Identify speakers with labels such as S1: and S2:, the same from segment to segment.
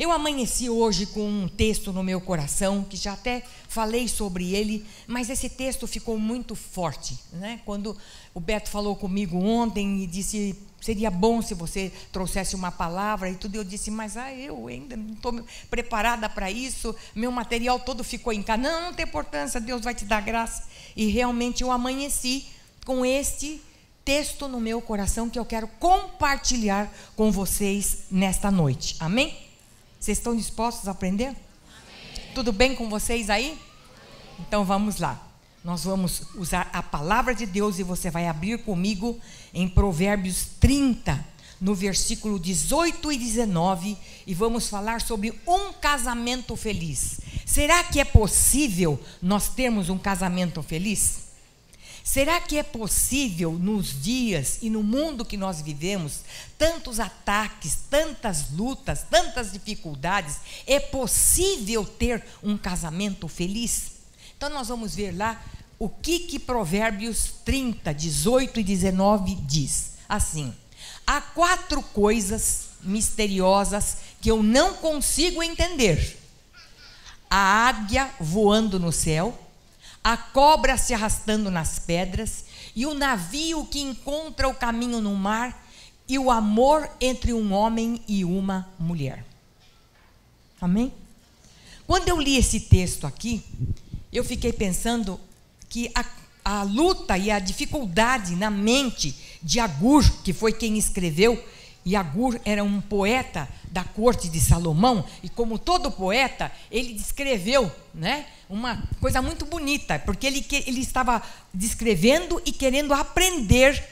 S1: Eu amanheci hoje com um texto no meu coração, que já até falei sobre ele, mas esse texto ficou muito forte, né? Quando o Beto falou comigo ontem e disse, seria bom se você trouxesse uma palavra e tudo, eu disse, mas eu ainda não estou preparada para isso, meu material todo ficou em casa. Não tem importância, Deus vai te dar graça. E realmente eu amanheci com este texto no meu coração que eu quero compartilhar com vocês nesta noite. Amém? Vocês estão dispostos a aprender? Amém. Tudo bem com vocês aí? Então vamos lá. Nós vamos usar a palavra de Deus e você vai abrir comigo em Provérbios 30, no versículo 18 e 19, e vamos falar sobre um casamento feliz. Será que é possível nós termos um casamento feliz? Será que é possível nos dias e no mundo que nós vivemos, tantos ataques, tantas lutas, tantas dificuldades, é possível ter um casamento feliz? Então nós vamos ver lá o que Provérbios 30, 18 e 19 diz. Assim, há 4 coisas misteriosas que eu não consigo entender: a águia voando no céu, a cobra se arrastando nas pedras, e o navio que encontra o caminho no mar, e o amor entre um homem e uma mulher. Amém? Quando eu li esse texto aqui, eu fiquei pensando que a luta e a dificuldade na mente de Agur, que foi quem escreveu, e Agur era um poeta da corte de Salomão, e como todo poeta, ele descreveu, né, uma coisa muito bonita, porque ele estava descrevendo e querendo aprender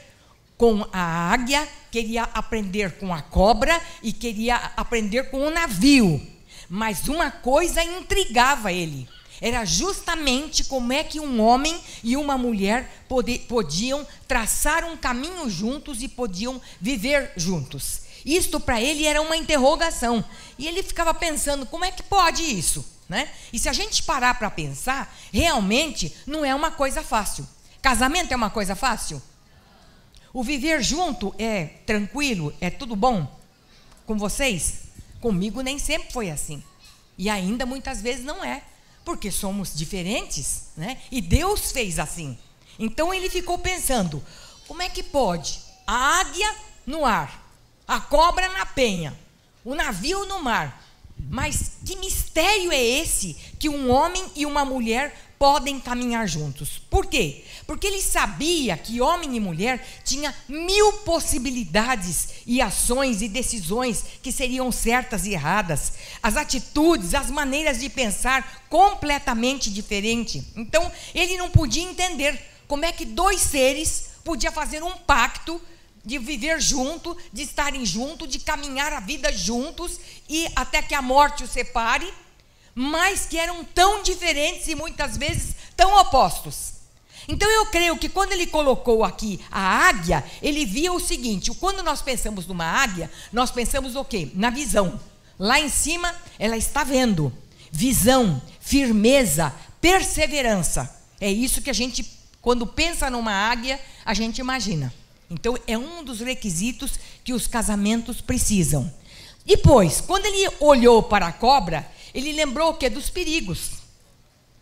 S1: com a águia, queria aprender com a cobra e queria aprender com o navio. Mas uma coisa intrigava ele, era justamente como é que um homem e uma mulher podiam traçar um caminho juntos e podiam viver juntos. Isto para ele era uma interrogação, e ele ficava pensando, como é que pode isso, né? E se a gente parar para pensar, realmente não é uma coisa fácil. Casamento é uma coisa fácil? O viver junto é tranquilo, é tudo bom com vocês? Comigo nem sempre foi assim, e ainda muitas vezes não é, porque somos diferentes, né? E Deus fez assim. Então ele ficou pensando, como é que pode a águia no ar, a cobra na penha, o navio no mar? Mas que mistério é esse que um homem e uma mulher podem caminhar juntos? Por quê? Porque ele sabia que homem e mulher tinham 1000 possibilidades e ações e decisões que seriam certas e erradas, as atitudes, as maneiras de pensar completamente diferentes. Então ele não podia entender como é que 2 seres podiam fazer um pacto de viver junto, de estarem juntos, de caminhar a vida juntos e até que a morte os separe, mas que eram tão diferentes e muitas vezes tão opostos. Então eu creio que quando ele colocou aqui a águia, ele via o seguinte: quando nós pensamos numa águia, nós pensamos o quê? Na visão. Lá em cima ela está vendo. Visão, firmeza, perseverança. É isso que a gente, quando pensa numa águia, a gente imagina. Então é um dos requisitos que os casamentos precisam. Depois, quando ele olhou para a cobra, ele lembrou o quê? Dos perigos.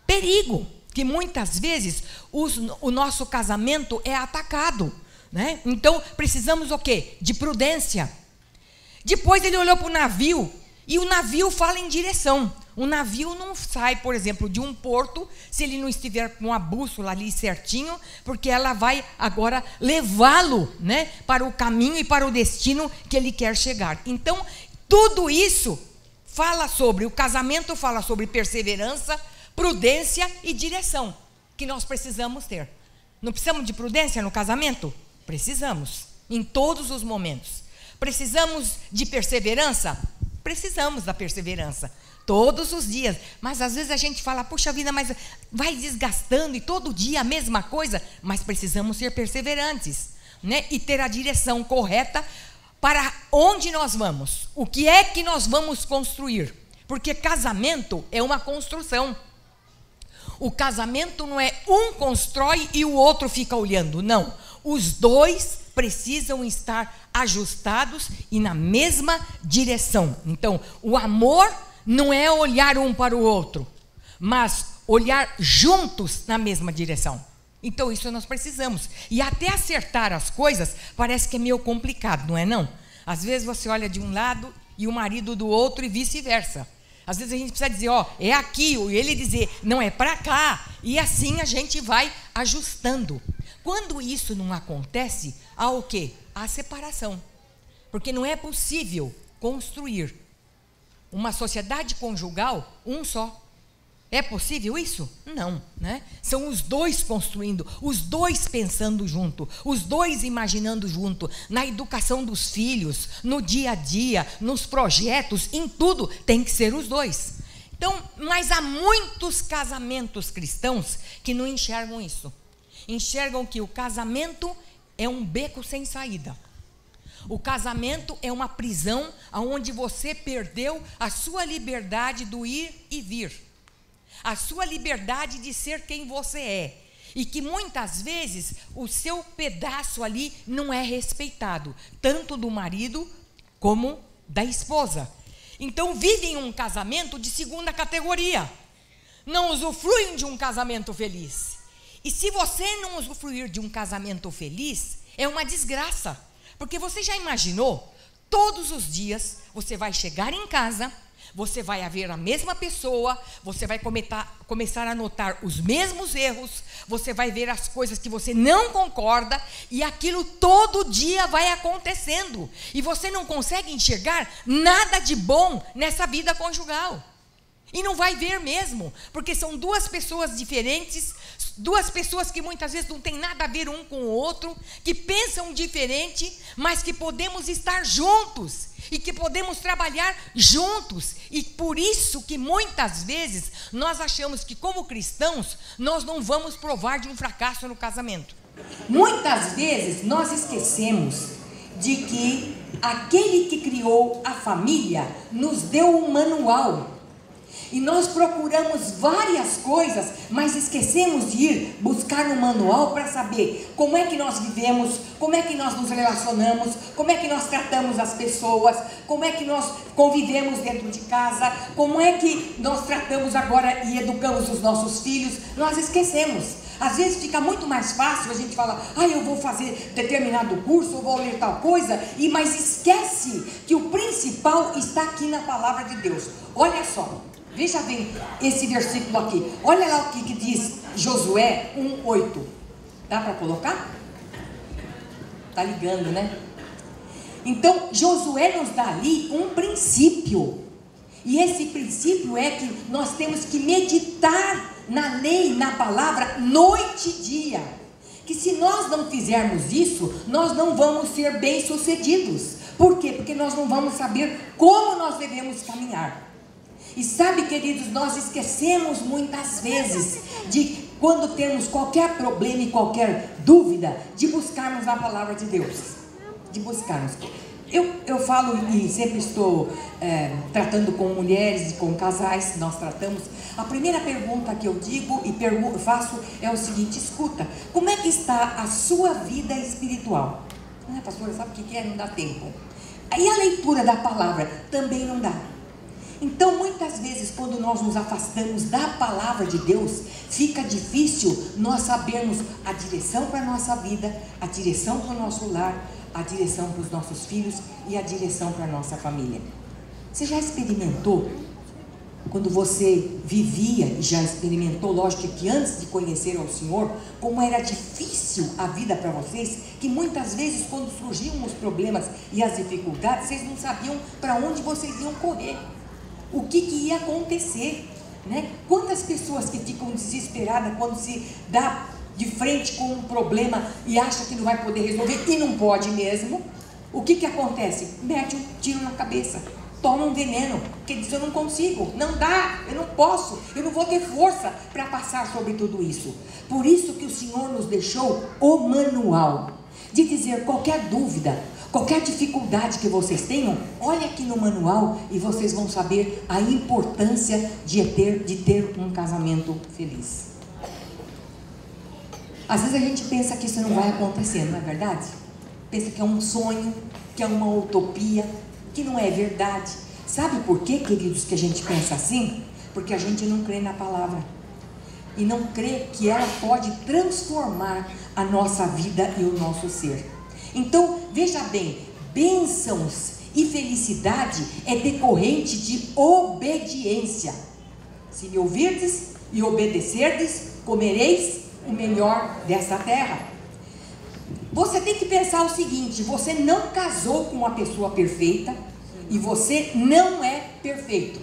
S1: Perigo, que muitas vezes o nosso casamento é atacado, né? Então precisamos o quê? De prudência. Depois ele olhou para o navio, e o navio fala em direção. O navio não sai, por exemplo, de um porto se ele não estiver com a bússola ali certinho, porque ela vai agora levá-lo, né, para o caminho e para o destino que ele quer chegar. Então, tudo isso fala sobre, o casamento fala sobre perseverança, prudência e direção, que nós precisamos ter. Não precisamos de prudência no casamento? Precisamos, em todos os momentos. Precisamos de perseverança? Precisamos da perseverança, todos os dias. Mas às vezes a gente fala, puxa vida, mas vai desgastando e todo dia a mesma coisa. Mas precisamos ser perseverantes, né? E ter a direção correta para onde nós vamos. O que é que nós vamos construir? Porque casamento é uma construção. O casamento não é um constrói e o outro fica olhando, não. Os dois precisam estar ajustados e na mesma direção. Então, o amor não é olhar um para o outro, mas olhar juntos na mesma direção. Então, isso nós precisamos. E até acertar as coisas parece que é meio complicado, não é não? Às vezes você olha de um lado e o marido do outro e vice-versa. Às vezes a gente precisa dizer, ó, é aqui, e ele dizer, não, é para cá. E assim a gente vai ajustando. Quando isso não acontece, há o quê? Há separação. Porque não é possível construir uma sociedade conjugal um só. É possível isso? Não, né? São os dois construindo, os dois pensando junto, os dois imaginando junto, na educação dos filhos, no dia a dia, nos projetos, em tudo, tem que ser os dois. Então, mas há muitos casamentos cristãos que não enxergam isso. Enxergam que o casamento é um beco sem saída. O casamento é uma prisão onde você perdeu a sua liberdade do ir e vir. A sua liberdade de ser quem você é. E que muitas vezes o seu pedaço ali não é respeitado, tanto do marido como da esposa. Então vivem um casamento de segunda categoria. Não usufruem de um casamento feliz. E se você não usufruir de um casamento feliz, é uma desgraça. Porque você já imaginou? Todos os dias você vai chegar em casa, você vai ver a mesma pessoa, você vai começar a notar os mesmos erros, você vai ver as coisas que você não concorda, e aquilo todo dia vai acontecendo. E você não consegue enxergar nada de bom nessa vida conjugal. E não vai ver mesmo, porque são duas pessoas diferentes, duas pessoas que muitas vezes não têm nada a ver um com o outro, que pensam diferente, mas que podemos estar juntos e que podemos trabalhar juntos. E por isso que muitas vezes nós achamos que como cristãos nós não vamos provar de um fracasso no casamento. Muitas vezes nós esquecemos de que aquele que criou a família nos deu um manual. E nós procuramos várias coisas, mas esquecemos de ir buscar no manual para saber como é que nós vivemos, como é que nós nos relacionamos, como é que nós tratamos as pessoas, como é que nós convivemos dentro de casa, como é que nós tratamos agora e educamos os nossos filhos. Nós esquecemos. Às vezes fica muito mais fácil a gente falar, eu vou fazer determinado curso, eu vou ler tal coisa, mas esquece que o principal está aqui na palavra de Deus. Olha só. Veja bem esse versículo aqui. Olha lá o que diz Josué 1:8. Dá para colocar? Está ligando, né? Então, Josué nos dá ali um princípio. E esse princípio é que nós temos que meditar na lei, na palavra, noite e dia. Que se nós não fizermos isso, nós não vamos ser bem-sucedidos. Por quê? Porque nós não vamos saber como nós devemos caminhar. E sabe, queridos, nós esquecemos muitas vezes de, quando temos qualquer problema e qualquer dúvida, de buscarmos a palavra de Deus. De buscarmos. Eu falo e sempre estou tratando com mulheres e com casais, nós tratamos. A primeira pergunta que eu digo e faço é o seguinte: escuta, como é que está a sua vida espiritual? Pastora, sabe o que é? Não dá tempo. Aí a leitura da palavra também não dá. Então, muitas vezes, quando nós nos afastamos da palavra de Deus, fica difícil nós sabermos a direção para a nossa vida, a direção para o nosso lar, a direção para os nossos filhos e a direção para a nossa família. Você já experimentou, quando você vivia, e já experimentou, lógico que antes de conhecer ao Senhor, como era difícil a vida para vocês, que muitas vezes, quando surgiam os problemas e as dificuldades, vocês não sabiam para onde vocês iam correr. O que ia acontecer, né? Quantas pessoas que ficam desesperadas quando se dá de frente com um problema e acha que não vai poder resolver e não pode mesmo? O que acontece? Mete um tiro na cabeça, toma um veneno, porque diz: eu não consigo, não dá, eu não posso, eu não vou ter força para passar sobre tudo isso. Por isso que o Senhor nos deixou o manual, de dizer qualquer dúvida, qualquer dificuldade que vocês tenham, olha aqui no manual e vocês vão saber a importância de ter um casamento feliz. Às vezes a gente pensa que isso não vai acontecer, não é verdade?
S2: pensa que é um sonho, que é uma utopia, que não é verdade. Sabe por quê, queridos, que a gente pensa assim? Porque a gente não crê na palavra. E não crê que ela pode transformar a nossa vida e o nosso ser. Então, veja bem, bênçãos e felicidade é decorrente de obediência. Se me ouvirdes e obedecerdes, comereis o melhor dessa terra. Você tem que pensar o seguinte: você não casou com uma pessoa perfeita e você não é perfeito.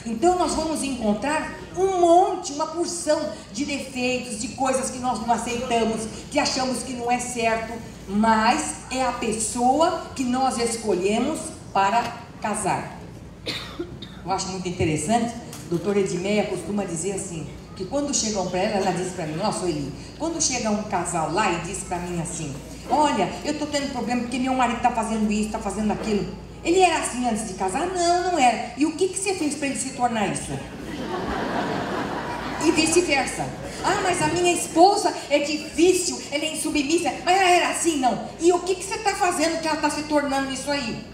S2: Então nós vamos encontrar um monte, uma porção de defeitos, de coisas que nós não aceitamos, que achamos que não é certo, mas é a pessoa que nós escolhemos para casar. Eu acho muito interessante, a doutora Edmeia costuma dizer assim, que quando chegam para ela diz para mim: nossa, Eli, quando chega um casal lá e diz para mim assim: olha, eu estou tendo problema porque meu marido está fazendo isso, está fazendo aquilo. Ele era assim antes de casar? Não, não era. E o que você fez para ele se tornar isso? E vice-versa. Ah, mas a minha esposa é difícil, ela é insubmissa, mas ela era assim, não. E o que você está fazendo que ela está se tornando isso aí?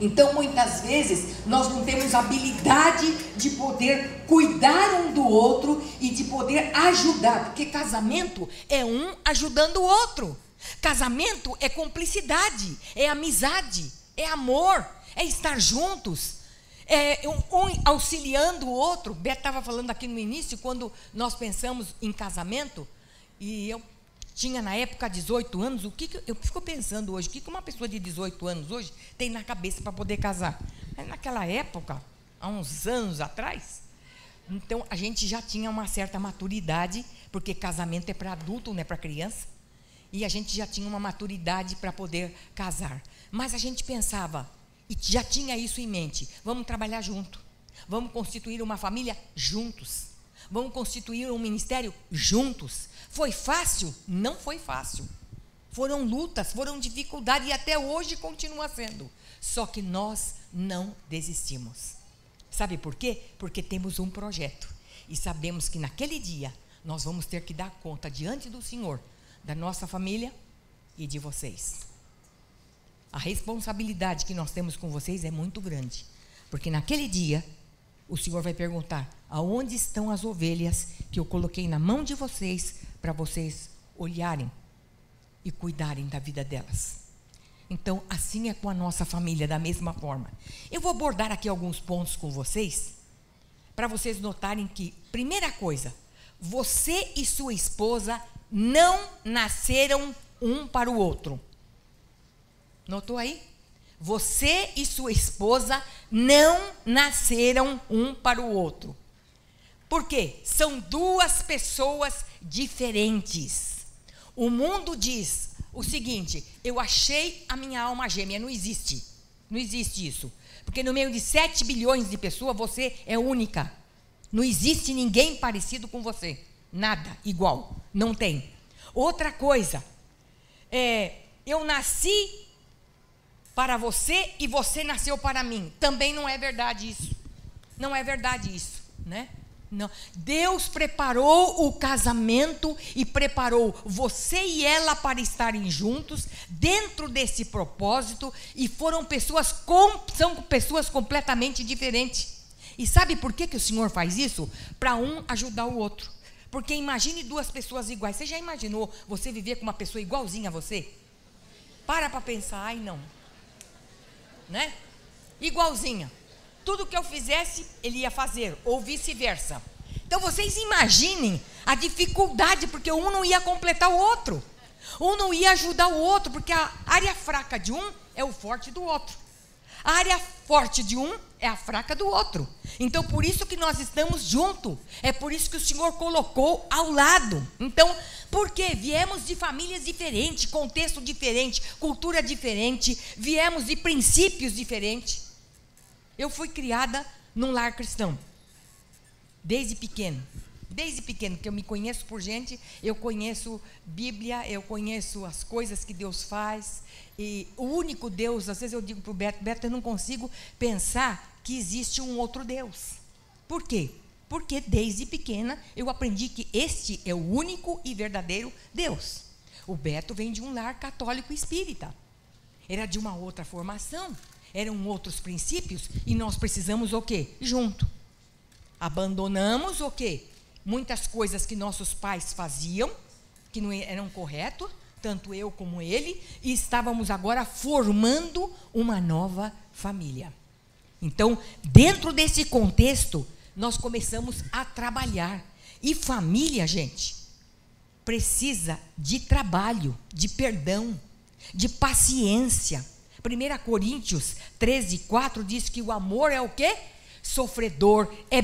S2: Então, muitas vezes, nós não temos habilidade de poder cuidar um do outro e de poder ajudar, porque casamento é um ajudando o outro. Casamento é cumplicidade, é amizade, é amor, é estar juntos, é um auxiliando o outro. Beto estava falando aqui no início, quando nós pensamos em casamento, e eu tinha na época 18 anos, eu fico pensando hoje, o que uma pessoa de 18 anos hoje tem na cabeça para poder casar? Mas naquela época, há uns anos atrás, então a gente já tinha uma certa maturidade, porque casamento é para adulto, não é para criança, e a gente já tinha uma maturidade para poder casar. Mas a gente pensava, e já tinha isso em mente: vamos trabalhar junto, vamos constituir uma família juntos, vamos constituir um ministério juntos. Foi fácil? Não foi fácil. Foram lutas, foram dificuldades, e até hoje continua sendo. Só que nós não desistimos. Sabe por quê? Porque temos um projeto, e sabemos que naquele dia nós vamos ter que dar conta diante do Senhor da nossa família e de vocês. A responsabilidade que nós temos com vocês é muito grande, porque naquele dia o Senhor vai perguntar: aonde estão as ovelhas que eu coloquei na mão de vocês para vocês olharem e cuidarem da vida delas? Então, assim é com a nossa família, da mesma forma. Eu vou abordar aqui alguns pontos com vocês, para vocês notarem que, primeira coisa, você e sua esposa não nasceram um para o outro. Notou aí? Você e sua esposa não nasceram um para o outro. Por quê? São duas pessoas diferentes. O mundo diz o seguinte: eu achei a minha alma gêmea. Não existe. Não existe isso. Porque no meio de 7 bilhões de pessoas, você é única. Não existe ninguém parecido com você. Nada igual. Não tem. Outra coisa, eu nasci para você e você nasceu para mim. Também não é verdade isso. Não é verdade isso, né? Não. Deus preparou o casamento e preparou você e ela para estarem juntos dentro desse propósito, e são pessoas completamente diferentes. E sabe por que o Senhor faz isso? Para um ajudar o outro. Porque imagine duas pessoas iguais. Você já imaginou você viver com uma pessoa igualzinha a você? Para pensar: ai não, né? Igualzinha. Tudo que eu fizesse, ele ia fazer, ou vice-versa. Então vocês imaginem a dificuldade, porque um não ia completar o outro. Um não ia ajudar o outro, porque a área fraca de um é o forte do outro. A área forte de um é a fraca do outro. Então, por isso que nós estamos juntos. É por isso que o Senhor colocou ao lado. Então, por quê? Viemos de famílias diferentes, contexto diferente, cultura diferente, viemos de princípios diferentes. Eu fui criada num lar cristão, desde pequeno, que eu me conheço por gente, eu conheço Bíblia, eu conheço as coisas que Deus faz, e o único Deus, às vezes eu digo para o Beto, eu não consigo pensar que existe um outro Deus. Por quê? Porque desde pequena eu aprendi que este é o único e verdadeiro Deus.
S1: O Beto vem de um lar católico espírita. Era de uma outra formação, eram outros princípios, e nós precisamos o quê? Junto. Abandonamos o quê? Muitas coisas que nossos pais faziam, que não eram corretos, tanto eu como ele, e estávamos agora formando uma nova família. Então, dentro desse contexto, nós começamos a trabalhar. E família, gente, precisa de trabalho, de perdão, de paciência. 1 Coríntios 13:4 diz que o amor é o quê? Sofredor, é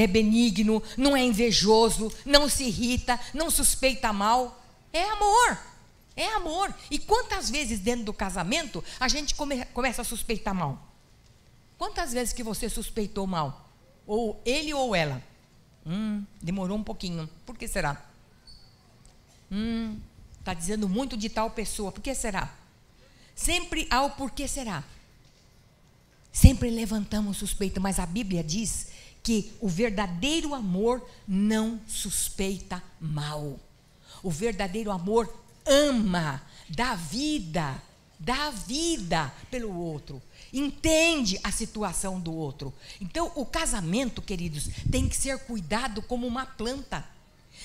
S1: benigno, não é invejoso, não se irrita, não suspeita mal. É amor, é amor. E quantas vezes dentro do casamento a gente começa a suspeitar mal? Quantas vezes que você suspeitou mal? Ou ele ou ela? Demorou um pouquinho. Por que será? Está dizendo muito de tal pessoa. Por que será? Sempre há o porquê será. Sempre levantamos suspeita, mas a Bíblia diz que o verdadeiro amor não suspeita mal. O verdadeiro amor ama, dá vida pelo outro. Entende a situação do outro. Então, o casamento, queridos, tem que ser cuidado como uma planta.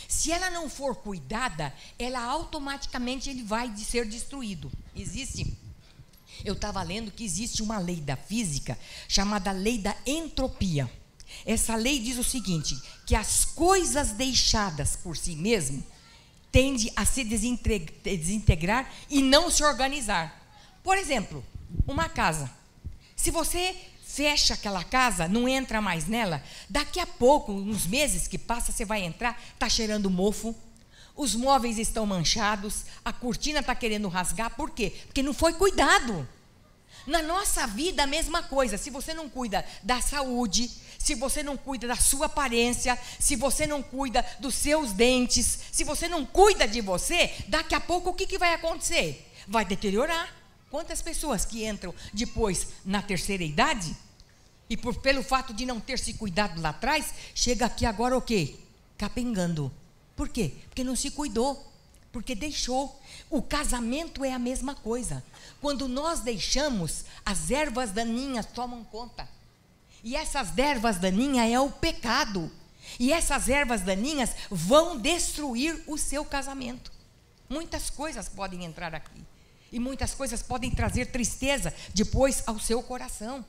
S1: Se ela não for cuidada, ela automaticamente vai ser destruído. Eu estava lendo que existe uma lei da física chamada lei da entropia. Essa lei diz o seguinte, que as coisas deixadas por si mesmo tendem a se desintegrar e não se organizar. Por exemplo, uma casa. Se você fecha aquela casa, não entra mais nela, daqui a pouco, uns meses que passa, você vai entrar, está cheirando mofo, os móveis estão manchados, a cortina está querendo rasgar. Por quê? Porque não foi cuidado. Na nossa vida a mesma coisa. Se você não cuida da saúde, se você não cuida da sua aparência, se você não cuida dos seus dentes, se você não cuida de você, daqui a pouco o que vai acontecer? Vai deteriorar. Quantas pessoas que entram depois na terceira idade e pelo fato de não ter se cuidado lá atrás, chega aqui agora o quê? Capengando. Por quê? Porque não se cuidou, porque deixou. O casamento é a mesma coisa. Quando nós deixamos, as ervas daninhas tomam conta. E essas ervas daninhas é o pecado. E essas ervas daninhas vão destruir o seu casamento. Muitas coisas podem entrar aqui. E muitas coisas podem trazer tristeza depois ao seu coração.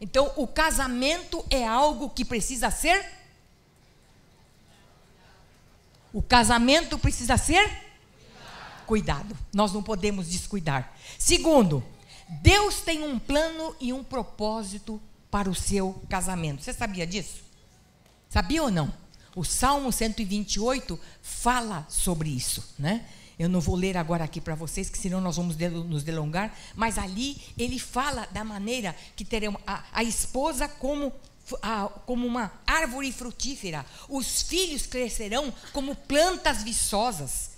S1: Então, o casamento é algo que precisa ser... O casamento precisa ser... Cuidado. Nós não podemos descuidar. Segundo, Deus tem um plano e um propósito para o seu casamento. Você sabia disso? Sabia ou não? O Salmo 128 fala sobre isso, né? Eu não vou ler agora aqui para vocês, que senão nós vamos nos delongar, mas ali ele fala da maneira que teremos a esposa como uma árvore frutífera, os filhos crescerão como plantas viçosas.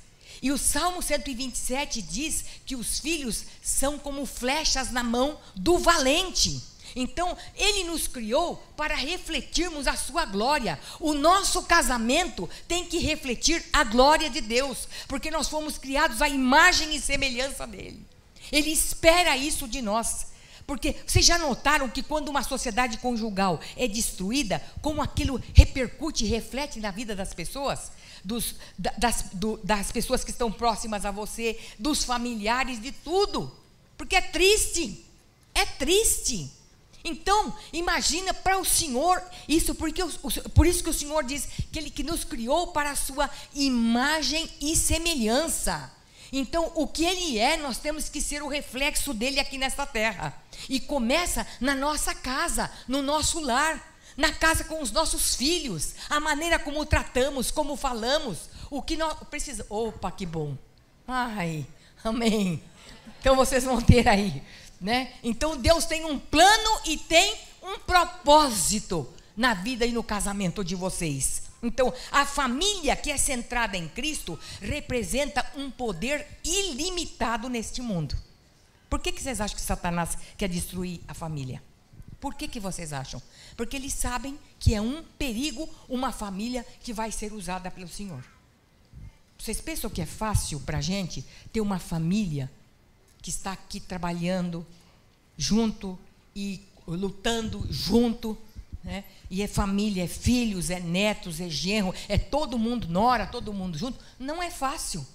S1: E o Salmo 127 diz que os filhos são como flechas na mão do valente. Então, ele nos criou para refletirmos a sua glória. O nosso casamento tem que refletir a glória de Deus, porque nós fomos criados à imagem e semelhança dele. Ele espera isso de nós. Porque vocês já notaram que quando uma sociedade conjugal é destruída, como aquilo repercute e reflete na vida das pessoas? Das pessoas que estão próximas a você, dos familiares, de tudo. Porque é triste. É triste. Então, imagina para o Senhor isso, por isso que o Senhor diz que Ele que nos criou para a sua imagem e semelhança. Então, o que Ele é, nós temos que ser o reflexo dEle aqui nesta terra. E começa na nossa casa, no nosso lar, na casa com os nossos filhos, a maneira como tratamos, como falamos, o que nós precisamos. Opa, que bom! Ai, amém! Então, vocês vão ter aí... né? Então Deus tem um plano e tem um propósito na vida e no casamento de vocês. Então a família que é centrada em Cristo representa um poder ilimitado neste mundo. Por que vocês acham que Satanás quer destruir a família? Por que vocês acham? Porque eles sabem que é um perigo uma família que vai ser usada pelo Senhor. Vocês pensam que é fácil para a gente ter uma família que está aqui trabalhando junto e lutando junto, né? E é família, é filhos, é netos, é genro, é todo mundo, nora, todo mundo junto? Não é fácil,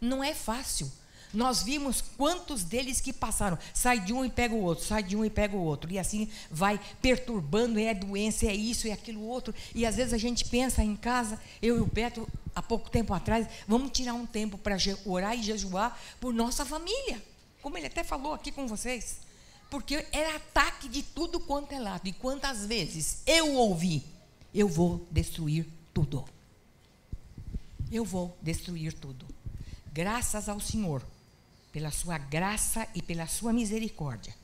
S1: não é fácil. Nós vimos quantos deles que passaram, sai de um e pega o outro, sai de um e pega o outro, e assim vai perturbando, é doença, é isso, é aquilo outro, e às vezes a gente pensa em casa, eu e o Beto, há pouco tempo atrás, vamos tirar um tempo para orar e jejuar por nossa família, como ele até falou aqui com vocês, porque era ataque de tudo quanto é lado, e quantas vezes eu ouvi, eu vou destruir tudo, eu vou destruir tudo. Graças ao Senhor, pela sua graça e pela sua misericórdia,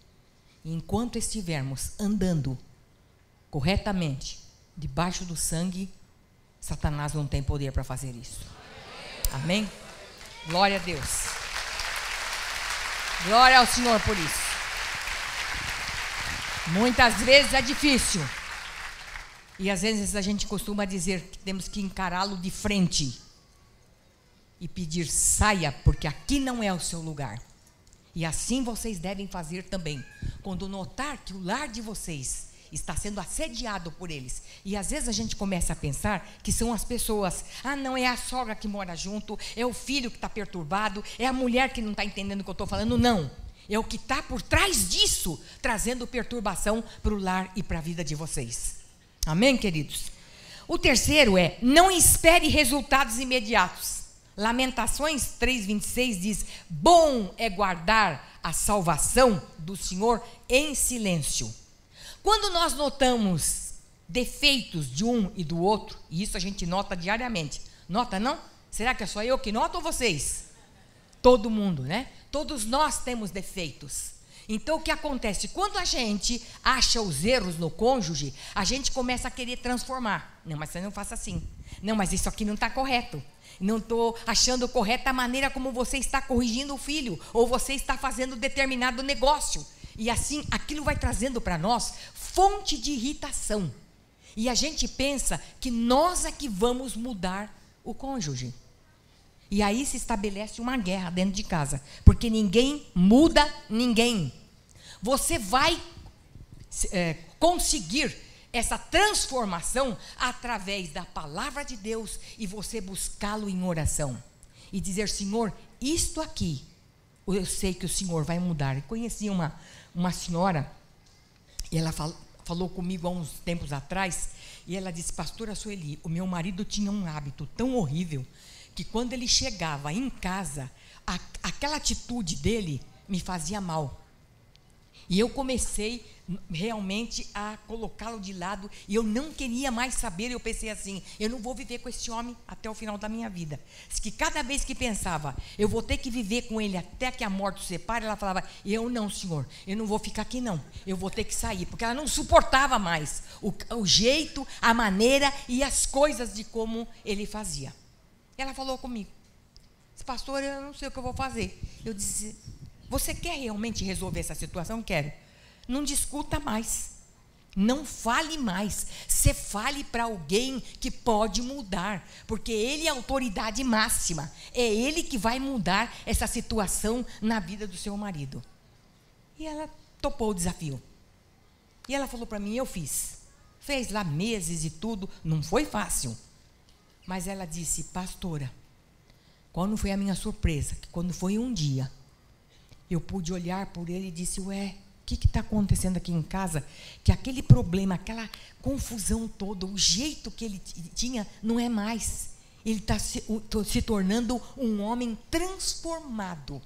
S1: e enquanto estivermos andando corretamente, debaixo do sangue, Satanás não tem poder para fazer isso. Amém? Glória a Deus. Glória ao Senhor por isso. Muitas vezes é difícil, e às vezes a gente costuma dizer que temos que encará-lo de frente, e pedir, saia, porque aqui não é o seu lugar. E assim vocês devem fazer também, quando notar que o lar de vocês está sendo assediado por eles, e às vezes a gente começa a pensar que são as pessoas, não é a sogra que mora junto, é o filho que está perturbado, é a mulher que não está entendendo o que eu estou falando, não, é o que está por trás disso, trazendo perturbação para o lar e para a vida de vocês. Amém, queridos? O terceiro é, não espere resultados imediatos. Lamentações 3:26 diz, bom é guardar a salvação do Senhor em silêncio. Quando nós notamos defeitos de um e do outro, e isso a gente nota diariamente, nota não? Será que é só eu que noto ou vocês? Todo mundo, né? Todos nós temos defeitos. Então o que acontece? Quando a gente acha os erros no cônjuge, a gente começa a querer transformar. Não, mas você não faça assim. Não, mas isso aqui não está correto. Não estou achando correta a maneira como você está corrigindo o filho, ou você está fazendo determinado negócio. E assim, aquilo vai trazendo para nós fonte de irritação. E a gente pensa que nós é que vamos mudar o cônjuge. E aí se estabelece uma guerra dentro de casa, porque ninguém muda ninguém. Você vai conseguir essa transformação através da palavra de Deus e você buscá-lo em oração e dizer, Senhor, isto aqui eu sei que o Senhor vai mudar. Eu conheci uma senhora e ela falou comigo há uns tempos atrás e ela disse, pastora Sueli, o meu marido tinha um hábito tão horrível que quando ele chegava em casa, aquela atitude dele me fazia mal. E eu comecei realmente a colocá-lo de lado, e eu não queria mais saber, eu pensei assim, eu não vou viver com esse homem até o final da minha vida. Que cada vez que pensava, eu vou ter que viver com ele até que a morte o separe, ela falava, eu não, Senhor, eu não vou ficar aqui não, eu vou ter que sair, porque ela não suportava mais o jeito, a maneira e as coisas de como ele fazia. Ela falou comigo, pastor, eu não sei o que eu vou fazer. Eu disse, você quer realmente resolver essa situação? Quero. Não discuta mais, não fale mais, você fale para alguém que pode mudar, porque ele é a autoridade máxima, é ele que vai mudar essa situação na vida do seu marido. E ela topou o desafio, e ela falou para mim, eu fez lá meses e tudo, não foi fácil, mas ela disse, pastora, qual não foi a minha surpresa, que quando foi um dia, eu pude olhar por ele e disse, ué, o que está acontecendo aqui em casa? Que aquele problema, aquela confusão toda, o jeito que ele tinha, não é mais. Ele está se tornando um homem transformado.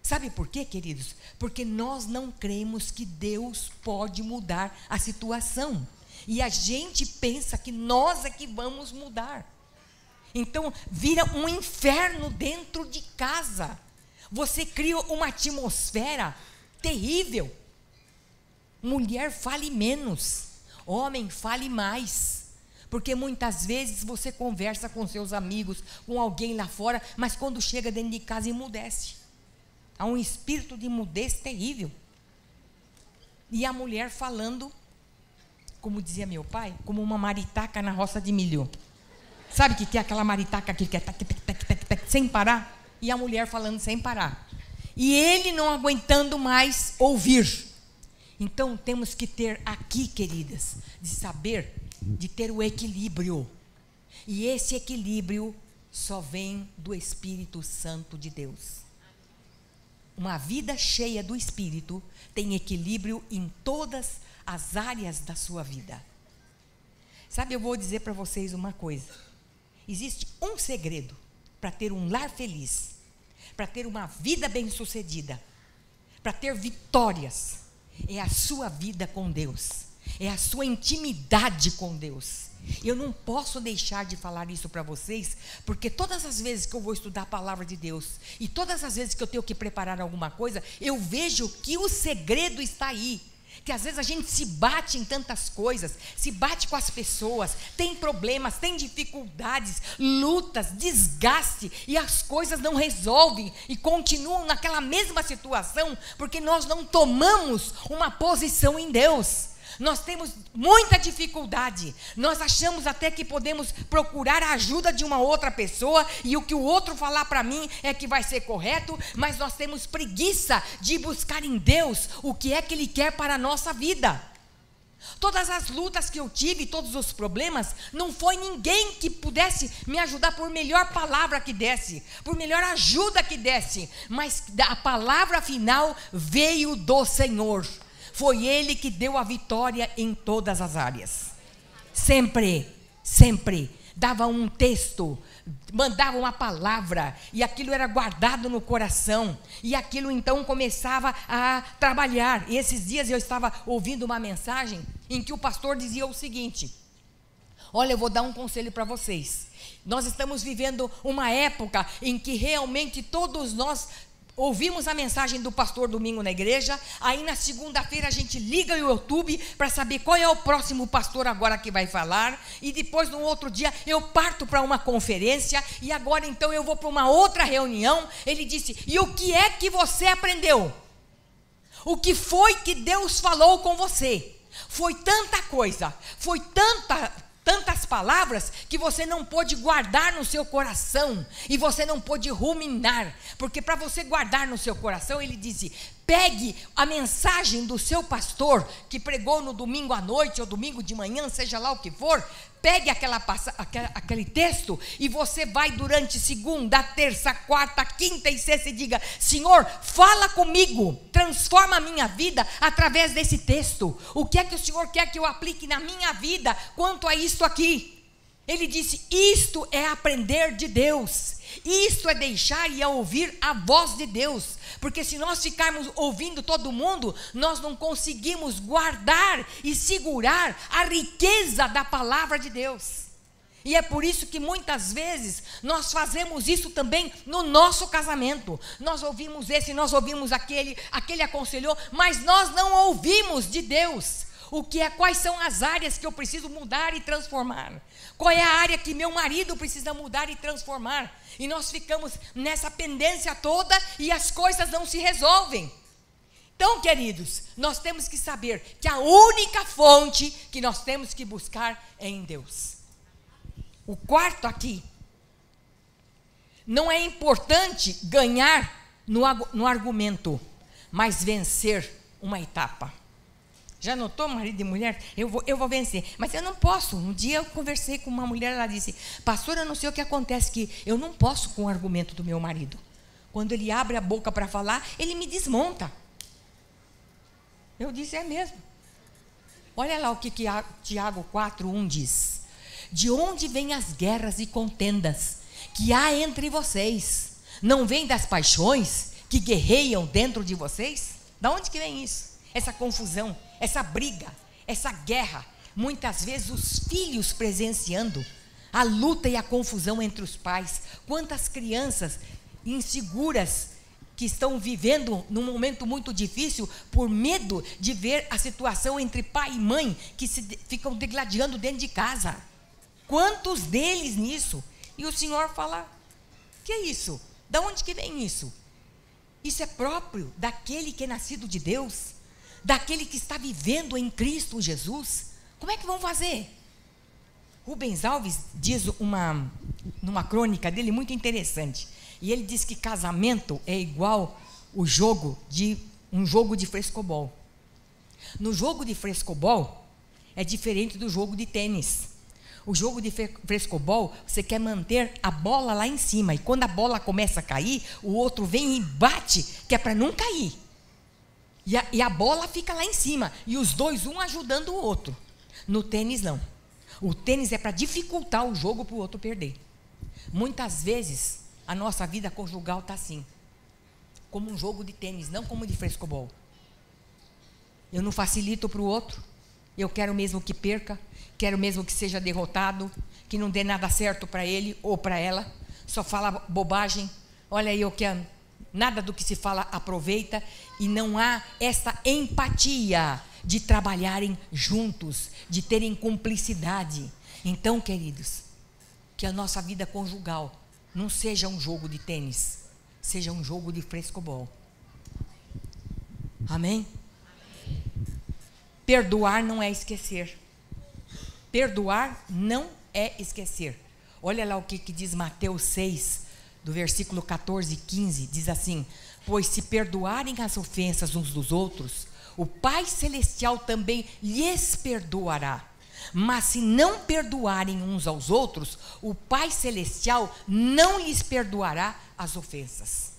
S1: Sabe por quê, queridos? Porque nós não cremos que Deus pode mudar a situação. E a gente pensa que nós é que vamos mudar. Então, vira um inferno dentro de casa. Você cria uma atmosfera terrível. Mulher, fale menos. Homem, fale mais. Porque muitas vezes você conversa com seus amigos, com alguém lá fora, mas quando chega dentro de casa emudece. Há um espírito de mudez terrível. E a mulher falando, como dizia meu pai, como uma maritaca na roça de milho. Sabe o que é aquela maritaca que é sem parar? E a mulher falando sem parar. E ele não aguentando mais ouvir. Então temos que ter aqui, queridas, de saber, de ter o equilíbrio. E esse equilíbrio só vem do Espírito Santo de Deus. Uma vida cheia do Espírito tem equilíbrio em todas as áreas da sua vida. Sabe, eu vou dizer para vocês uma coisa. Existe um segredo para ter um lar feliz, para ter uma vida bem-sucedida, para ter vitórias. É a sua vida com Deus, é a sua intimidade com Deus. Eu não posso deixar de falar isso para vocês, porque todas as vezes que eu vou estudar a palavra de Deus, e todas as vezes que eu tenho que preparar alguma coisa, eu vejo que o segredo está aí. Que às vezes a gente se bate em tantas coisas, se bate com as pessoas, tem problemas, tem dificuldades, lutas, desgaste, e as coisas não resolvem, e continuam naquela mesma situação, porque nós não tomamos uma posição em Deus. Nós temos muita dificuldade, nós achamos até que podemos procurar a ajuda de uma outra pessoa, e o que o outro falar para mim é que vai ser correto, mas nós temos preguiça de buscar em Deus o que é que Ele quer para a nossa vida. Todas as lutas que eu tive, todos os problemas, não foi ninguém que pudesse me ajudar por melhor palavra que desse, por melhor ajuda que desse, mas a palavra final veio do Senhor. Foi Ele que deu a vitória em todas as áreas. Sempre, sempre. Dava um texto, mandava uma palavra, e aquilo era guardado no coração. E aquilo então começava a trabalhar. E esses dias eu estava ouvindo uma mensagem em que o pastor dizia o seguinte: olha, eu vou dar um conselho para vocês. Nós estamos vivendo uma época em que realmente todos nós ouvimos a mensagem do pastor domingo na igreja, aí na segunda-feira a gente liga o YouTube para saber qual é o próximo pastor agora que vai falar, e depois no outro dia eu parto para uma conferência, e agora então eu vou para uma outra reunião. Ele disse: e o que é que você aprendeu? O que foi que Deus falou com você? Foi tanta coisa, foi tantas palavras que você não pôde guardar no seu coração, e você não pôde ruminar, porque para você guardar no seu coração, ele disse: pegue a mensagem do seu pastor, que pregou no domingo à noite, ou domingo de manhã, seja lá o que for, pegue aquele texto, e você vai durante segunda, terça, quarta, quinta e sexta, e diga: Senhor, fala comigo, transforma a minha vida através desse texto. O que é que o Senhor quer que eu aplique na minha vida quanto a isto aqui? Ele disse: isto é aprender de Deus, isto é deixar e é ouvir a voz de Deus, porque se nós ficarmos ouvindo todo mundo, nós não conseguimos guardar e segurar a riqueza da palavra de Deus. E é por isso que muitas vezes nós fazemos isso também no nosso casamento. Nós ouvimos esse, nós ouvimos aquele aconselhou, mas nós não ouvimos de Deus. Quais são as áreas que eu preciso mudar e transformar? Qual é a área que meu marido precisa mudar e transformar? E nós ficamos nessa pendência toda e as coisas não se resolvem. Então, queridos, nós temos que saber que a única fonte que nós temos que buscar é em Deus. O quarto aqui: não é importante ganhar no argumento, mas vencer uma etapa. Já notou, marido e mulher? Eu vou vencer, mas eu não posso. Um dia eu conversei com uma mulher, ela disse: pastor, eu não sei o que acontece, que eu não posso com o argumento do meu marido. Quando ele abre a boca para falar, ele me desmonta. Eu disse: é mesmo. Olha lá o que Tiago 4:1 diz: de onde vêm as guerras e contendas que há entre vocês? Não vem das paixões que guerreiam dentro de vocês? Da onde que vem isso? Essa confusão, essa briga, essa guerra, muitas vezes os filhos presenciando a luta e a confusão entre os pais. Quantas crianças inseguras que estão vivendo num momento muito difícil por medo de ver a situação entre pai e mãe, que ficam degladiando dentro de casa. Quantos deles nisso? E o Senhor fala: que é isso? Da onde que vem isso? Isso é próprio daquele que é nascido de Deus, daquele que está vivendo em Cristo Jesus. Como é que vão fazer? Rubens Alves diz numa crônica dele muito interessante. E ele diz que casamento é igual um jogo de frescobol. No jogo de frescobol é diferente do jogo de tênis. O jogo de frescobol, você quer manter a bola lá em cima. E quando a bola começa a cair, o outro vem e bate, que é para não cair. E a bola fica lá em cima. E os dois, um ajudando o outro. No tênis, não. O tênis é para dificultar o jogo para o outro perder. Muitas vezes, a nossa vida conjugal está assim. Como um jogo de tênis, não como de frescobol. Eu não facilito para o outro. Eu quero mesmo que perca. Quero mesmo que seja derrotado. Que não dê nada certo para ele ou para ela. Só fala bobagem. Olha aí, eu quero... Nada do que se fala aproveita. E não há essa empatia de trabalharem juntos, de terem cumplicidade. Então, queridos, que a nossa vida conjugal não seja um jogo de tênis, seja um jogo de frescobol. Amém? Perdoar não é esquecer. Perdoar não é esquecer. Olha lá o que diz Mateus 6, do versículo 14 e 15, diz assim: pois se perdoarem as ofensas uns dos outros, o Pai Celestial também lhes perdoará. Mas se não perdoarem uns aos outros, o Pai Celestial não lhes perdoará as ofensas.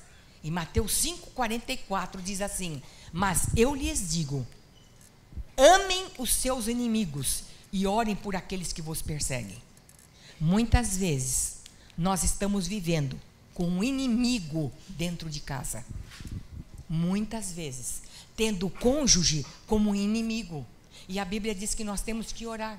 S1: E Mateus 5,44 diz assim: mas eu lhes digo, amem os seus inimigos e orem por aqueles que vos perseguem. Muitas vezes, nós estamos vivendo com um inimigo dentro de casa. Muitas vezes, tendo o cônjuge como um inimigo. E a Bíblia diz que nós temos que orar.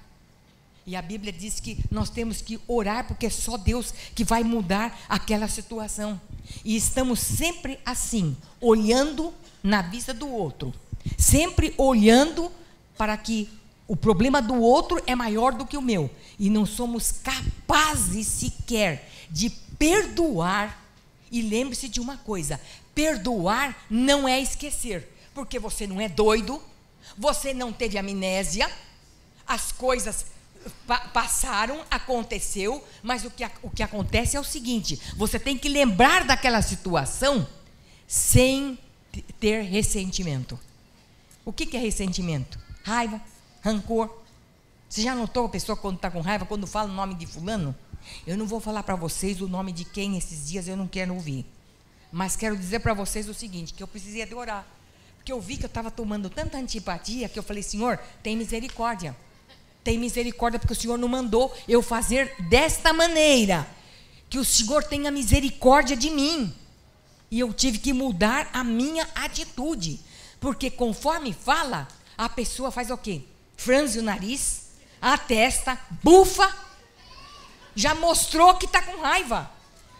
S1: E a Bíblia diz que nós temos que orar, porque é só Deus que vai mudar aquela situação. E estamos sempre assim, olhando na vista do outro. Sempre olhando para que o problema do outro é maior do que o meu. E não somos capazes sequer de perdoar. E lembre-se de uma coisa: perdoar não é esquecer. Porque você não é doido, você não teve amnésia, as coisas passaram, aconteceu, mas o que acontece é o seguinte: você tem que lembrar daquela situação sem ter ressentimento. O que é ressentimento? Raiva, rancor. Você já notou a pessoa quando está com raiva, quando fala o nome de fulano? Eu não vou falar para vocês o nome de quem esses dias eu não quero ouvir. Mas quero dizer para vocês o seguinte, que eu precisei de orar. Porque eu vi que eu estava tomando tanta antipatia, que eu falei: Senhor, tem misericórdia. Tem misericórdia, porque o Senhor não mandou eu fazer desta maneira. Que o Senhor tenha misericórdia de mim. E eu tive que mudar a minha atitude. Porque conforme fala, a pessoa faz o quê? Franze o nariz, atesta, bufa. Já mostrou que está com raiva.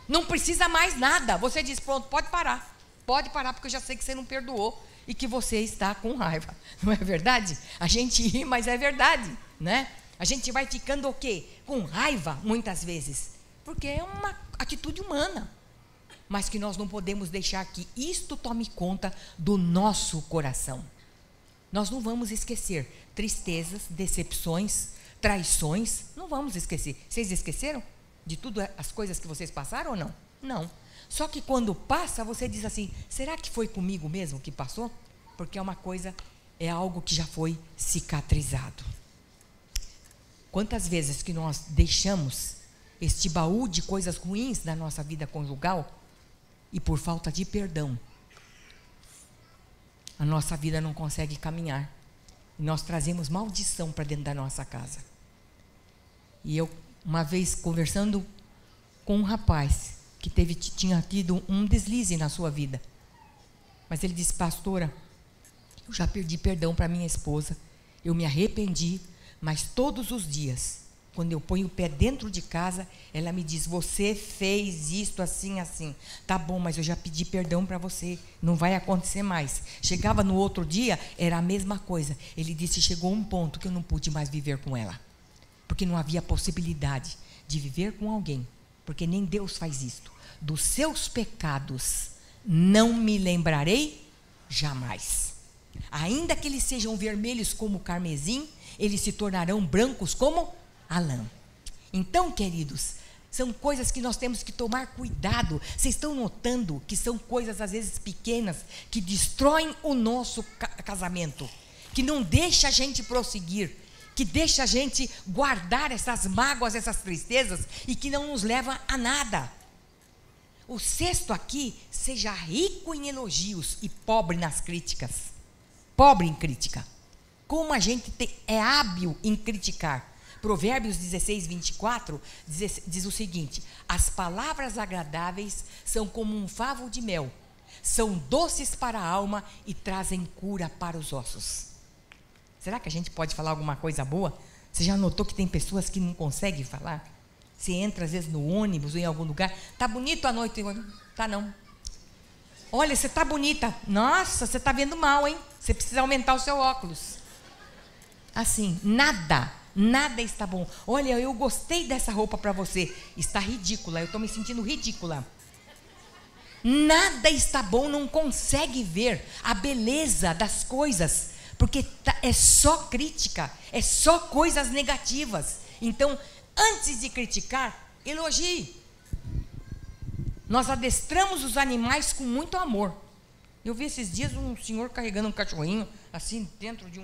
S1: Não precisa mais nada. Você diz: pronto, pode parar. Pode parar, porque eu já sei que você não perdoou e que você está com raiva. Não é verdade? A gente ri, mas é verdade, né? A gente vai ficando o quê? Com raiva, muitas vezes. Porque é uma atitude humana. Mas que nós não podemos deixar que isto tome conta do nosso coração. Nós não vamos esquecer tristezas, decepções, traições. Não vamos esquecer. Vocês esqueceram de tudo as coisas que vocês passaram ou não? Não. Só que quando passa, você diz assim: será que foi comigo mesmo que passou? Porque é uma coisa, é algo que já foi cicatrizado. Quantas vezes que nós deixamos este baú de coisas ruins na nossa vida conjugal e por falta de perdão, a nossa vida não consegue caminhar. E nós trazemos maldição para dentro da nossa casa. E eu, uma vez conversando com um rapaz que tinha tido um deslize na sua vida, mas ele disse: pastora, eu já pedi perdão para minha esposa, eu me arrependi, mas todos os dias, quando eu ponho o pé dentro de casa, ela me diz: você fez isto assim, assim. Tá bom, mas eu já pedi perdão para você, não vai acontecer mais. Chegava no outro dia, era a mesma coisa. Ele disse: chegou um ponto que eu não pude mais viver com ela, porque não havia possibilidade de viver com alguém, porque nem Deus faz isto. Dos seus pecados não me lembrarei jamais. Ainda que eles sejam vermelhos como o carmesim, eles se tornarão brancos como a lã. Então, queridos, são coisas que nós temos que tomar cuidado. Vocês estão notando que são coisas às vezes pequenas que destroem o nosso casamento, que não deixa a gente prosseguir, que deixa a gente guardar essas mágoas, essas tristezas e que não nos leva a nada. O sexto aqui: seja rico em elogios e pobre nas críticas. Pobre em crítica. Como a gente é hábil em criticar. Provérbios 16, 24 diz o seguinte: as palavras agradáveis são como um favo de mel, são doces para a alma e trazem cura para os ossos. Será que a gente pode falar alguma coisa boa? Você já notou que tem pessoas que não conseguem falar? Você entra às vezes no ônibus ou em algum lugar: tá bonito a noite? Tá não. Olha, você tá bonita. Nossa, você tá vendo mal, hein? Você precisa aumentar o seu óculos. Assim, nada está bom. Olha, eu gostei dessa roupa para você. Está ridícula, eu estou me sentindo ridícula. Nada está bom, não consegue ver a beleza das coisas, porque é só crítica, é só coisas negativas. Então, antes de criticar, elogie. Nós adestramos os animais com muito amor. Eu vi esses dias um senhor carregando um cachorrinho, assim, dentro de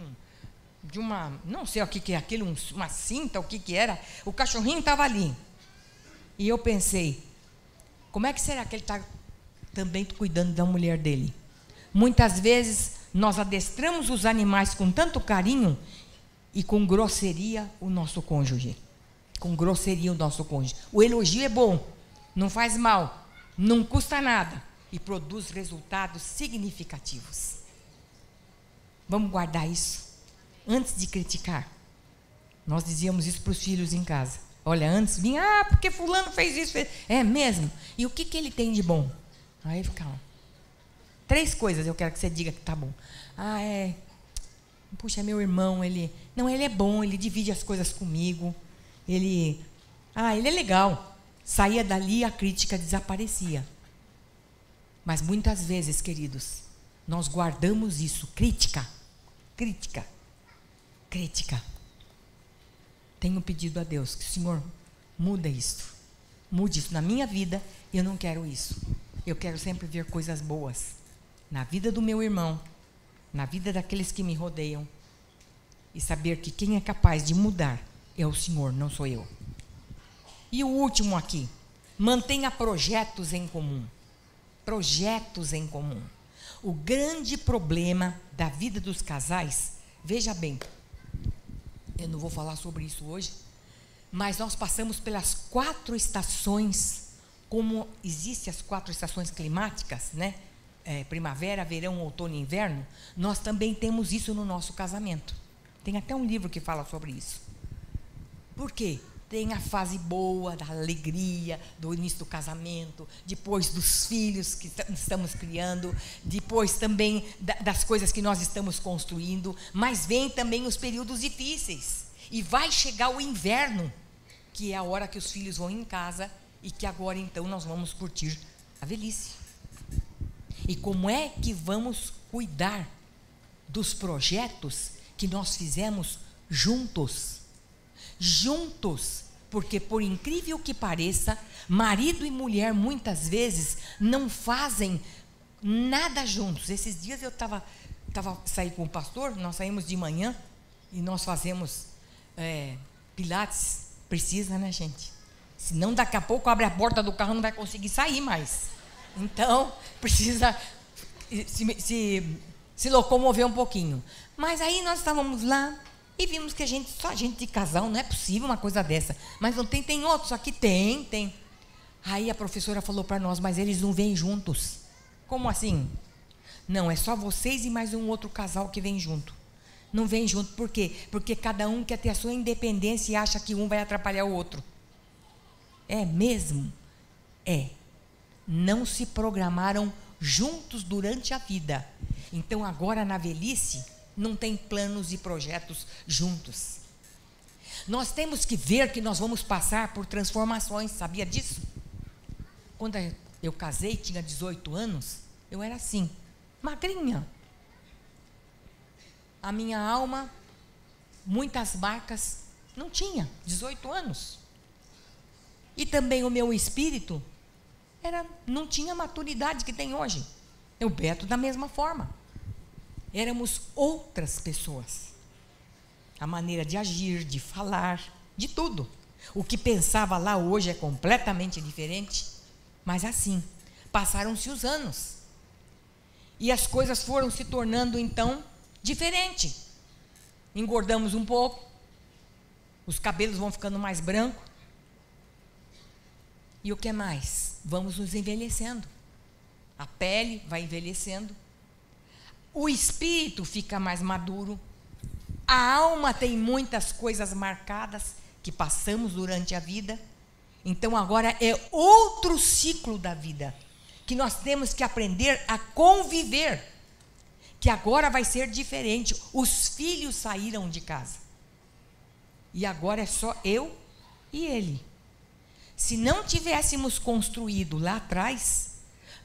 S1: uma, não sei o que é aquilo, uma cinta, o que era. O cachorrinho estava ali. E eu pensei: como é que será que ele está também cuidando da mulher dele? Muitas vezes nós adestramos os animais com tanto carinho e com grosseria o nosso cônjuge. Com grosseria o nosso cônjuge. O elogio é bom, não faz mal, não custa nada e produz resultados significativos. Vamos guardar isso. Antes de criticar, nós dizíamos isso para os filhos em casa. Olha, antes vinha: porque fulano fez isso, fez. É mesmo? E o que ele tem de bom? Aí ficava: 3 coisas eu quero que você diga que tá bom. Puxa, é meu irmão, ele é bom, ele divide as coisas comigo. Ele é legal. Saía dali, a crítica desaparecia. Mas muitas vezes, queridos, nós guardamos isso. Crítica. Tenho pedido a Deus que o Senhor mude isso na minha vida. Eu não quero isso. Eu quero sempre ver coisas boas na vida do meu irmão, na vida daqueles que me rodeiam, e saber que quem é capaz de mudar é o Senhor, não sou eu. E o último aqui: mantenha projetos em comum. Projetos em comum. O grande problema da vida dos casais, veja bem, eu não vou falar sobre isso hoje, mas nós passamos pelas 4 estações, como existem as 4 estações climáticas, né? Primavera, verão, outono e inverno. Nós também temos isso no nosso casamento. Tem até um livro que fala sobre isso. Por quê? Tem a fase boa, da alegria, do início do casamento, depois dos filhos que estamos criando, depois também das coisas que nós estamos construindo, mas vem também os períodos difíceis. E vai chegar o inverno, que é a hora que os filhos vão em casa e que agora então nós vamos curtir a velhice. E como é que vamos cuidar dos projetos que nós fizemos juntos? Porque, por incrível que pareça, marido e mulher muitas vezes não fazem nada juntos. Esses dias eu saí com o pastor, nós saímos de manhã e nós fazemos pilates. Precisa, né, gente? Senão daqui a pouco abre a porta do carro, não vai conseguir sair mais. Então precisa se locomover um pouquinho. Mas aí nós estávamos lá e vimos que só gente de casal, não é possível uma coisa dessa. Mas não tem outros aqui? Tem. Aí a professora falou para nós: mas eles não vêm juntos. Como assim? Não, é só vocês e mais um outro casal que vem junto. Não vem junto, por quê? Porque cada um quer ter a sua independência e acha que um vai atrapalhar o outro. É mesmo? É. Não se programaram juntos durante a vida. Então agora na velhice não tem planos e projetos juntos. Nós temos que ver que nós vamos passar por transformações, sabia disso? Quando eu casei, tinha 18 anos, eu era assim, magrinha. A minha alma, muitas marcas, não tinha, 18 anos. E também o meu espírito não tinha a maturidade que tem hoje. O Beto da mesma forma. Éramos outras pessoas. A maneira de agir, de falar, de tudo. O que pensava lá hoje é completamente diferente. Mas assim, passaram-se os anos. E as coisas foram se tornando então diferentes. Engordamos um pouco. Os cabelos vão ficando mais brancos. E o que mais? Vamos nos envelhecendo. A pele vai envelhecendo. O espírito fica mais maduro. A alma tem muitas coisas marcadas que passamos durante a vida. Então agora é outro ciclo da vida que nós temos que aprender a conviver, que agora vai ser diferente. Os filhos saíram de casa e agora é só eu e ele. Se não tivéssemos construído lá atrás,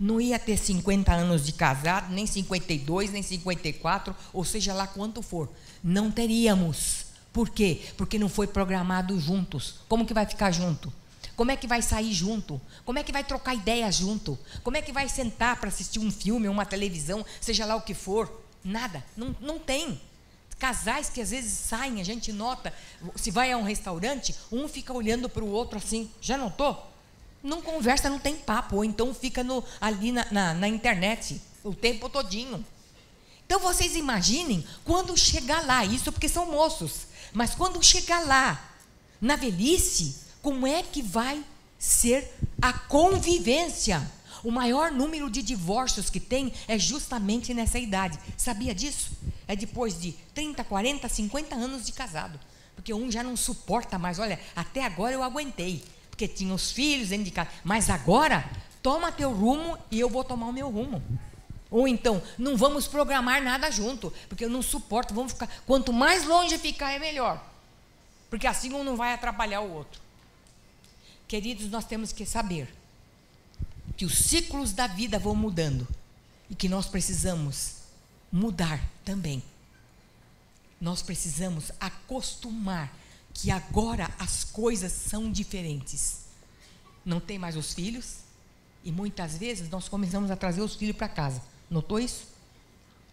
S1: não ia ter 50 anos de casado, nem 52, nem 54, ou seja lá quanto for. Não teríamos. Por quê? Porque não foi programado juntos. Como que vai ficar junto? Como é que vai sair junto? Como é que vai trocar ideias junto? Como é que vai sentar para assistir um filme, uma televisão, seja lá o que for? Nada. Não tem. Casais que às vezes saem, a gente nota, se vai a um restaurante, um fica olhando para o outro assim, já notou? Não conversa, não tem papo, ou então fica ali na internet o tempo todinho. Então vocês imaginem, quando chegar lá, isso porque são moços, mas quando chegar lá, na velhice, como é que vai ser a convivência? O maior número de divórcios que tem é justamente nessa idade. Sabia disso? É depois de 30, 40, 50 anos de casado. Porque um já não suporta mais. Olha, até agora eu aguentei, porque tinha os filhos dentro de casa. Mas agora, toma teu rumo e eu vou tomar o meu rumo. Ou então, não vamos programar nada junto, porque eu não suporto, vamos ficar. Quanto mais longe ficar, é melhor. Porque assim um não vai atrapalhar o outro. Queridos, nós temos que saber que os ciclos da vida vão mudando e que nós precisamos mudar também. Nós precisamos acostumar que agora as coisas são diferentes. Não tem mais os filhos e muitas vezes nós começamos a trazer os filhos para casa. Notou isso?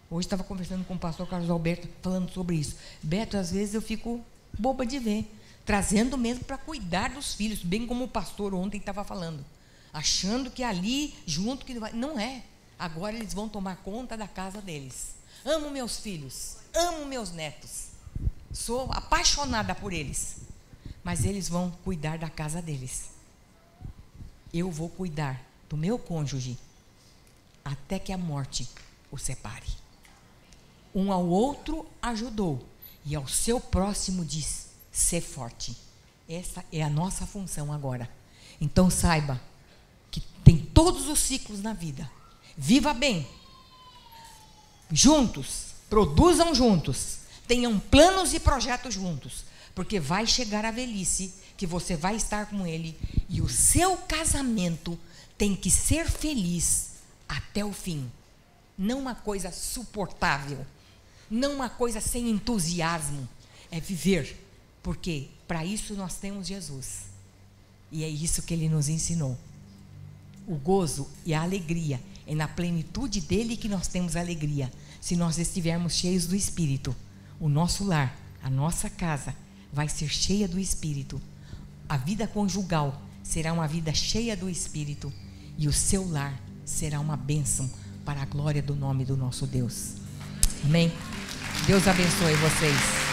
S1: Hoje estava conversando com o pastor Carlos Alberto falando sobre isso. Beto, às vezes eu fico boba de ver, trazendo mesmo para cuidar dos filhos, bem como o pastor ontem estava falando, achando que ali junto que não é. Agora eles vão tomar conta da casa deles. Amo meus filhos, amo meus netos, sou apaixonada por eles, mas eles vão cuidar da casa deles. Eu vou cuidar do meu cônjuge até que a morte o separe. Um ao outro ajudou e ao seu próximo diz: ser forte. Essa é a nossa função agora. Então saiba que tem todos os ciclos na vida. Viva bem, juntos, produzam juntos, tenham planos e projetos juntos, porque vai chegar a velhice que você vai estar com ele e o seu casamento tem que ser feliz até o fim. Não uma coisa suportável, não uma coisa sem entusiasmo. É viver, porque para isso nós temos Jesus e é isso que ele nos ensinou. O gozo e a alegria é na plenitude dele que nós temos alegria. Se nós estivermos cheios do Espírito, o nosso lar, a nossa casa vai ser cheia do Espírito. A vida conjugal será uma vida cheia do Espírito e o seu lar será uma bênção para a glória do nome do nosso Deus. Amém? Deus abençoe vocês.